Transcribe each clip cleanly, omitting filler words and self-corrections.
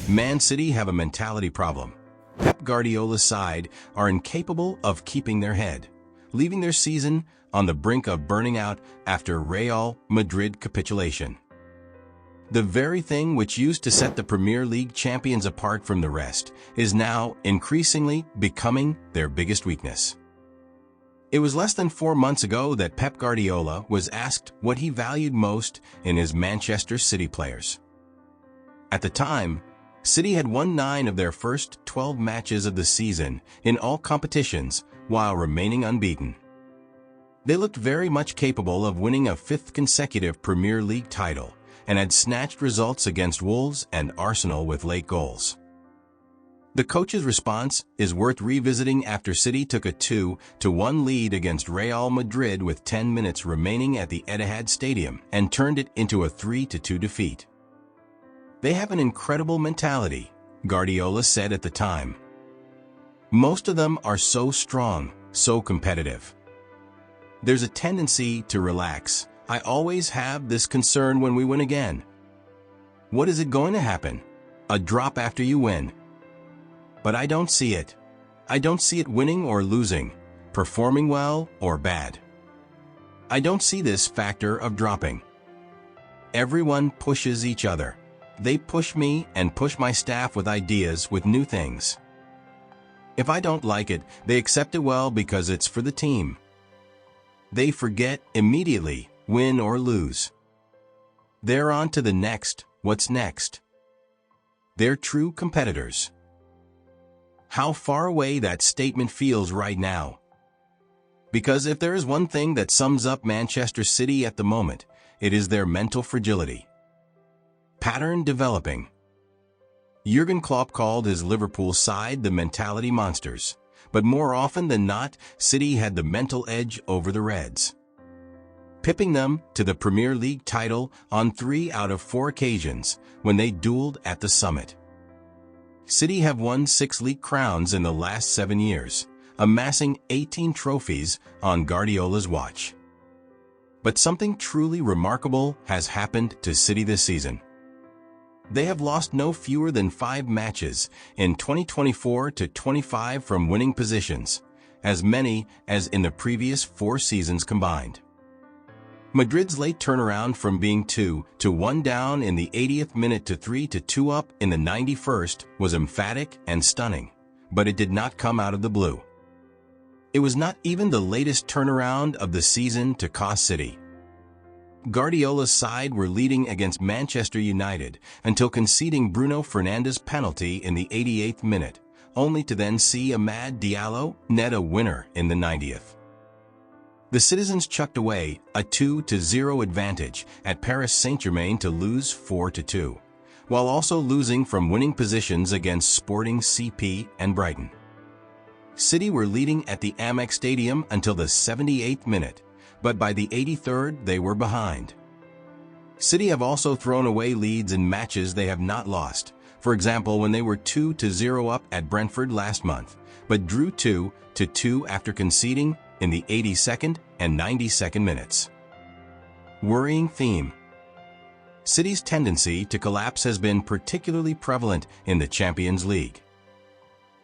Man City have a mentality problem. Pep Guardiola's side are incapable of keeping their head, leaving their season on the brink of burning out after Real Madrid capitulation. The very thing which used to set the Premier League champions apart from the rest is now increasingly becoming their biggest weakness. It was less than 4 months ago that Pep Guardiola was asked what he valued most in his Manchester City players. At the time, City had won 9 of their first 12 matches of the season in all competitions while remaining unbeaten. They looked very much capable of winning a 5th consecutive Premier League title and had snatched results against Wolves and Arsenal with late goals. The coach's response is worth revisiting after City took a 2-1 lead against Real Madrid with 10 minutes remaining at the Etihad Stadium and turned it into a 3-2 defeat. They have an incredible mentality, Guardiola said at the time. Most of them are so strong, so competitive. There's a tendency to relax. I always have this concern when we win again. What is it going to happen? A drop after you win. But I don't see it. I don't see it winning or losing, performing well or bad. I don't see this factor of dropping. Everyone pushes each other. They push me and push my staff with ideas, with new things. If I don't like it, they accept it well because it's for the team. They forget immediately, win or lose. They're on to the next, what's next. They're true competitors. How far away that statement feels right now. Because if there is one thing that sums up Manchester City at the moment, it is their mental fragility. Pattern developing. Jurgen Klopp called his Liverpool side the mentality monsters, but more often than not, City had the mental edge over the Reds, pipping them to the Premier League title on 3 out of 4 occasions when they dueled at the summit. City have won 6 league crowns in the last 7 years, amassing 18 trophies on Guardiola's watch. But something truly remarkable has happened to City this season. They have lost no fewer than 5 matches in 2024-25 from winning positions, as many as in the previous 4 seasons combined. Madrid's late turnaround from being 2-1 down in the 80th minute to 3-2 up in the 91st was emphatic and stunning, but it did not come out of the blue. It was not even the latest turnaround of the season to cost City. Guardiola's side were leading against Manchester United until conceding Bruno Fernandes' penalty in the 88th minute, only to then see Amad Diallo net a winner in the 90th. The citizens chucked away a 2-0 advantage at Paris Saint-Germain to lose 4-2, while also losing from winning positions against Sporting CP and Brighton. City were leading at the Amex Stadium until the 78th minute, but by the 83rd they were behind. City have also thrown away leads in matches they have not lost, for example when they were 2-0 up at Brentford last month, but drew 2-2 after conceding in the 82nd and 92nd minutes. Worrying theme. City's tendency to collapse has been particularly prevalent in the Champions League.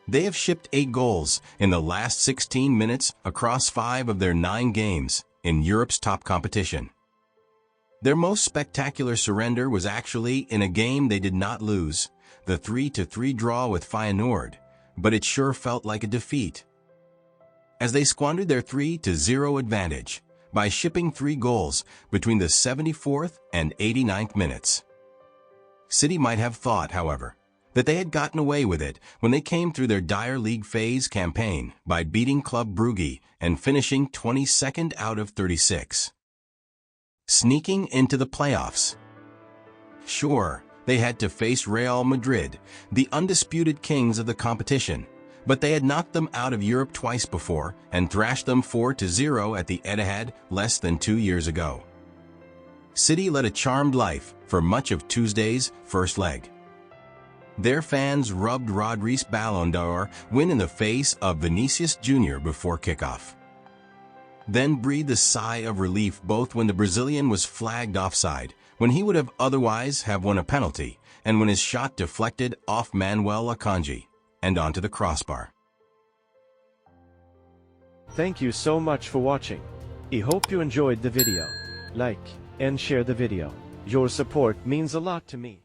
They have shipped 8 goals in the last 16 minutes across 5 of their 9 games in Europe's top competition. Their most spectacular surrender was actually in a game they did not lose, the 3-3 draw with Feyenoord, but it sure felt like a defeat, as they squandered their 3-0 advantage by shipping 3 goals between the 74th and 89th minutes. City might have thought, however, that they had gotten away with it when they came through their dire league phase campaign by beating Club Brugge and finishing 22nd out of 36. Sneaking into the playoffs. Sure, they had to face Real Madrid, the undisputed kings of the competition, but they had knocked them out of Europe twice before and thrashed them 4-0 at the Etihad less than 2 years ago. City led a charmed life for much of Tuesday's first leg. Their fans rubbed Rodri's Ballon d'Or win in the face of Vinicius Jr. before kickoff, then breathed a sigh of relief both when the Brazilian was flagged offside when he would have otherwise have won a penalty, and when his shot deflected off Manuel Akanji and onto the crossbar. Thank you so much for watching. I hope you enjoyed the video. Like and share the video. Your support means a lot to me.